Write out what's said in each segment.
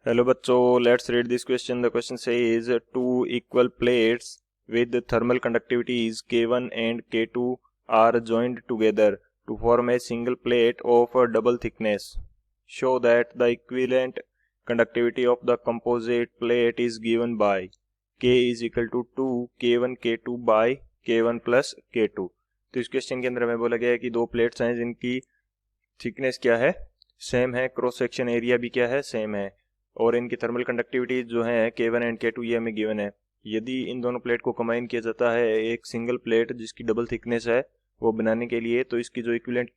Hello बच्चों, let's read this question. The question says two equal plates with thermal conductivities K1 and K2 are joined together to form a single plate of a double thickness. Show that the equivalent conductivity of the composite plate is given by K is equal to 2 K1 K2 by K1 plus K2. तो इस question के अंदर हमें बोला गया है कि दो प्लेट्स हैं जिनकी थिकनेस क्या है, सेम है, क्रॉस सेक्शन एरिया भी क्या है, सेम है, और इनकी थर्मल कंडक्टिविटी जो है K1 एंड K2 ये हमें गिवन है. यदि इन दोनों प्लेट को कंबाइन किया जाता है एक सिंगल प्लेट जिसकी डबल थिकनेस है वो बनाने के लिए, तो इसकी जो इक्विवेलेंट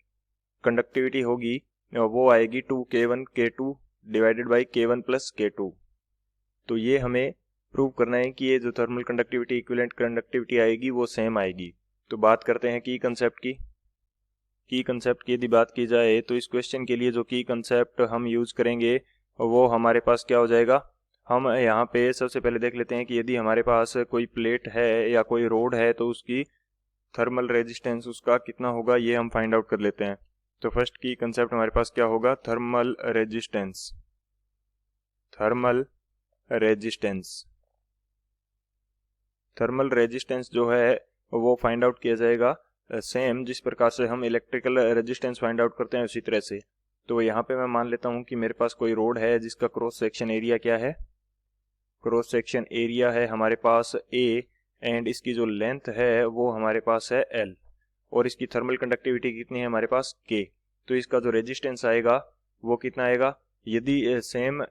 कंडक्टिविटी होगी वो आएगी 2K1 K2 divided by K1 plus K2. तो ये हमें प्रूव करना है कि ये जो थर्मल कंडक्टिविटी इक्विवेलेंट कंडक्टिविटी आएगी वो सेम आएगी. तो बात करते हैं की कंसेप्ट की. की कंसेप्ट की यदि बात की जाए तो इस क्वेश्चन के लिए जो की कंसेप्ट हम यूज करेंगे वो हमारे पास क्या हो जाएगा. हम यहाँ पे सबसे पहले देख लेते हैं कि यदि हमारे पास कोई प्लेट है या कोई रोड है तो उसकी थर्मल रेजिस्टेंस उसका कितना होगा ये हम फाइंड आउट कर लेते हैं. तो फर्स्ट की कंसेप्ट हमारे पास क्या होगा, thermal resistance. Thermal resistance thermal resistance जो है वो फाइंड आउट किया जाएगा सेम जिस प्रकार से हम इलेक्ट्रिकल रेजिस्टेंस फाइंड आउट करते हैं उसी तरह से. तो यहाँ पे मैं मान लेता हूँ कि मेरे पास कोई रोड है जिसका क्रॉस सेक्शन एरिया क्या है, क्रॉस सेक्शन एरिया है हमारे पास A एंड इसकी जो लेंथ है वो हमारे पास है L और इसकी थर्मल कंडक्टिविटी कितनी है हमारे पास K. तो इसका जो रेजिस्टेंस आएगा वो कितना आएगा. यदि सेम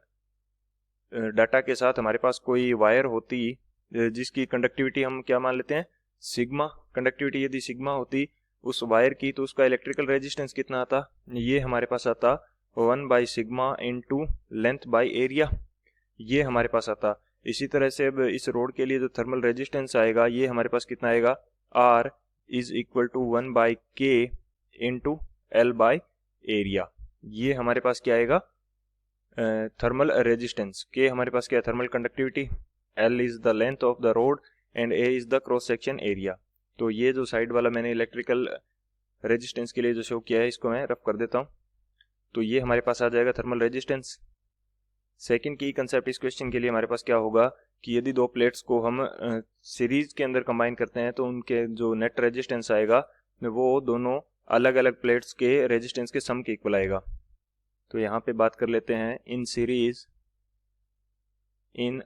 डाटा के साथ हमारे पास कोई वायर होती जिसकी कंडक्टिविटी हम क्या मान लेते हैं, सिग्मा कंडक्टिविटी, यदि सिग्मा होती उस वायर की तो उसका इलेक्ट्रिकल रेजिस्टेंस कितना आता, ये हमारे पास आता 1 by sigma into length by area, ये हमारे पास आता. इसी तरह से अब इस रोड के लिए जो थर्मल रेजिस्टेंस आएगा ये हमारे पास कितना आएगा, R is equal to 1 by K into L by area. ये हमारे पास क्या आएगा, थर्मल रेजिस्टेंस. K हमारे पास क्या है, thermal conductivity, L is the length of the road and A is the cross section area. तो ये जो साइड वाला मैंने इलेक्ट्रिकल रेजिस्टेंस के लिए जो शो किया है इसको मैं रफ कर देता हूँ. तो ये हमारे पास आ जाएगा थर्मल रेजिस्टेंस. सेकंड की कंसेप्ट इस क्वेश्चन के लिए हमारे पास क्या होगा कि यदि दो प्लेट्स को हम सीरीज के अंदर कंबाइन करते हैं तो उनके जो नेट रेजिस्टेंस आएगा वो दोनों अलग अलग प्लेट्स के रेजिस्टेंस के सम के इक्वल आएगा. तो यहाँ पे बात कर लेते हैं इन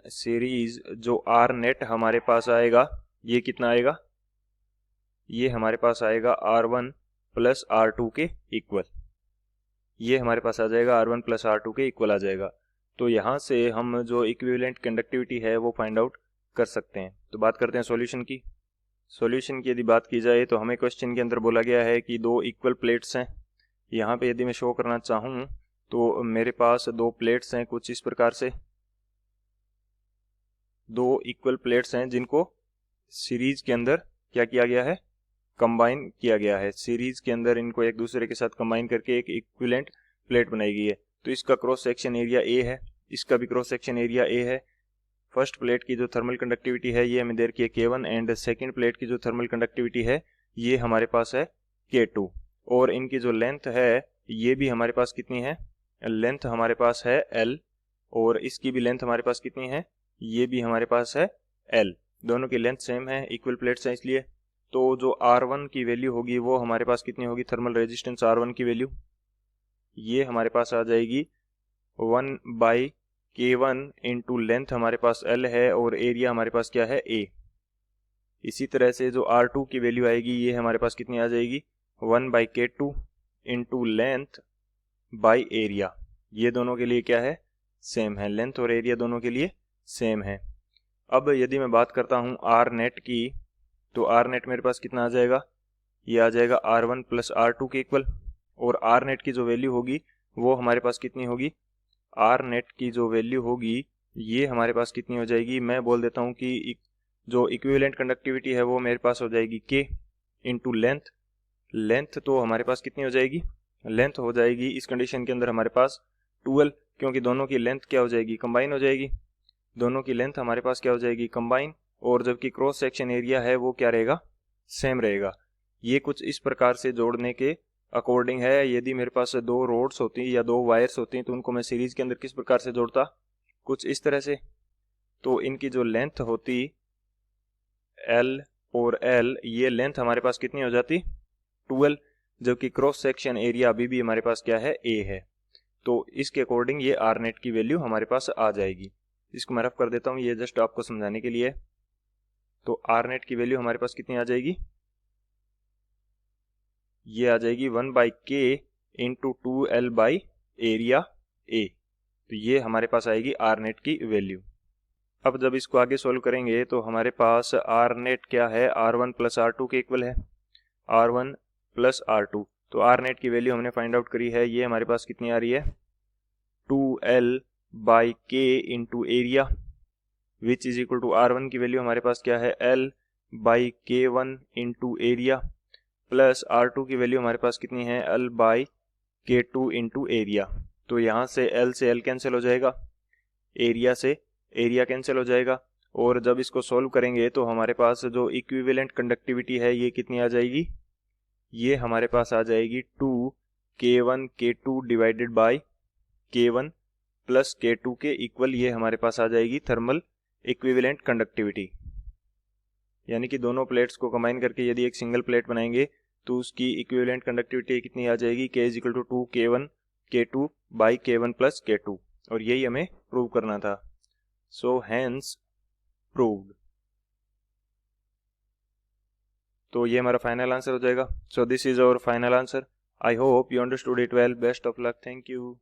सीरीज जो R नेट हमारे पास आएगा ये कितना आएगा, ये हमारे पास आएगा R1 प्लस R2 के इक्वल. ये हमारे पास आ जाएगा R1 प्लस R2 के इक्वल आ जाएगा. तो यहाँ से हम जो इक्विवेलेंट कंडक्टिविटी है वो फाइंड आउट कर सकते हैं. तो बात करते हैं सॉल्यूशन की. सॉल्यूशन की यदि बात की जाए तो हमें क्वेश्चन के अंदर बोला गया है कि दो इक्वल प्लेट्स हैं. यहाँ पे यदि मैं शो करना चाहूँ तो मेरे पास दो प्लेट्स हैं कुछ इस प्रकार से, दो इक्वल प्लेट्स हैं जिनको सीरीज के अंदर क्या किया गया है, कंबाइन किया गया है. सीरीज के अंदर इनको एक दूसरे के साथ कंबाइन करके एक इक्विवेलेंट प्लेट बनाई गई है. तो इसका क्रॉस सेक्शन एरिया A है, इसका भी क्रॉस सेक्शन एरिया A है. फर्स्ट प्लेट की जो थर्मल कंडक्टिविटी है ये हमें दे रखी है K1 एंड सेकंड प्लेट की जो थर्मल कंडक्टिविटी है ये हमारे पास है K2 और इनकी जो लेंथ है ये भी हमारे पास कितनी है, लेंथ हमारे पास है L और इसकी भी लेंथ हमारे पास कितनी है, ये भी हमारे पास है L. दोनों की लेंथ सेम है, इक्वल प्लेट्स हैं इसलिए. तो जो R1 की वैल्यू होगी वो हमारे पास कितनी होगी, थर्मल रेजिस्टेंस R1 की वैल्यू ये हमारे पास आ जाएगी 1 बाई K1 इंटू लेंथ हमारे पास L है और एरिया हमारे पास क्या है A. इसी तरह से जो R2 की वैल्यू आएगी ये हमारे पास कितनी आ जाएगी, 1 by K2 into length by area. ये दोनों के लिए क्या है, सेम है, लेंथ और एरिया दोनों के लिए सेम है. अब यदि मैं बात करता हूँ R नेट की तो R नेट मेरे पास कितना आ जाएगा, ये आ जाएगा R1 प्लस R2 के इक्वल और R नेट की जो वैल्यू होगी वो हमारे पास कितनी होगी, R नेट की जो वैल्यू होगी ये हमारे पास कितनी हो जाएगी, मैं बोल देता हूँ कि जो इक्विवेलेंट कंडक्टिविटी है वो मेरे पास हो जाएगी K इंटू लेंथ. लेंथ तो हमारे पास कितनी हो जाएगी, लेंथ हो जाएगी इस कंडीशन के अंदर हमारे पास 12 क्योंकि दोनों की लेंथ क्या हो जाएगी, कंबाइन हो जाएगी. दोनों की लेंथ हमारे पास क्या हो जाएगी, कंबाइन, और जबकि क्रॉस सेक्शन एरिया है वो क्या रहेगा, सेम रहेगा. ये कुछ इस प्रकार से जोड़ने के अकॉर्डिंग है. यदि मेरे पास दो रोड्स होती या दो वायर्स होती तो उनको मैं सीरीज के अंदर किस प्रकार से जोड़ता, कुछ इस तरह से। तो इनकी जो लेंथ होती L और L, ये लेंथ हमारे पास कितनी हो जाती 12, जबकि क्रॉस सेक्शन एरिया अभी भी हमारे पास क्या है A है। तो इसके अकॉर्डिंग ये R नेट की वैल्यू हमारे पास आ जाएगी। इसको मैं रफ कर देता हूँ, ये जस्ट आपको समझाने के लिए। तो R नेट की वैल्यू हमारे पास कितनी आ जाएगी, ये आ जाएगी 1/k into 2L by area A। तो ये हमारे पास आएगी R नेट की वैल्यू। अब जब इसको आगे सोल्व करेंगे तो हमारे पास R नेट क्या है, R1 प्लस R2 के इक्वल है, R1 प्लस R2। तो R नेट की वैल्यू हमने फाइंड आउट करी है, ये हमारे पास कितनी आ रही है 2L by K into area, which is equal to R1 की वैल्यू हमारे पास क्या है L by K1 into area, plus R2 की वैल्यू हमारे पास कितनी है L by K2 into area. तो यहाँ से L से L कैंसिल हो जाएगा, एरिया से एरिया कैंसिल हो जाएगा, और जब इसको सॉल्व करेंगे तो हमारे पास जो इक्विवेलेंट कंडक्टिविटी है ये कितनी आ जाएगी, ये हमारे पास आ जाएगी 2K1 K2 divided by K1 plus K2 के इक्वल, ये हमारे पास आ जाएगी थर्मल इक्विवेलेंट कंडक्टिविटी। यानी कि दोनों प्लेट्स को कंबाइन करके यदि एक सिंगल प्लेट बनाएंगे तो उसकी इक्विवेलेंट कंडक्टिविटी कितनी आ जाएगी, K is equal to 2K1 K2 by K1 plus K2, और यही हमें प्रूव करना था। So hence proved. तो ये हमारा फाइनल आंसर हो जाएगा। So this is our final answer. I hope you understood it well. Best of luck. Thank you.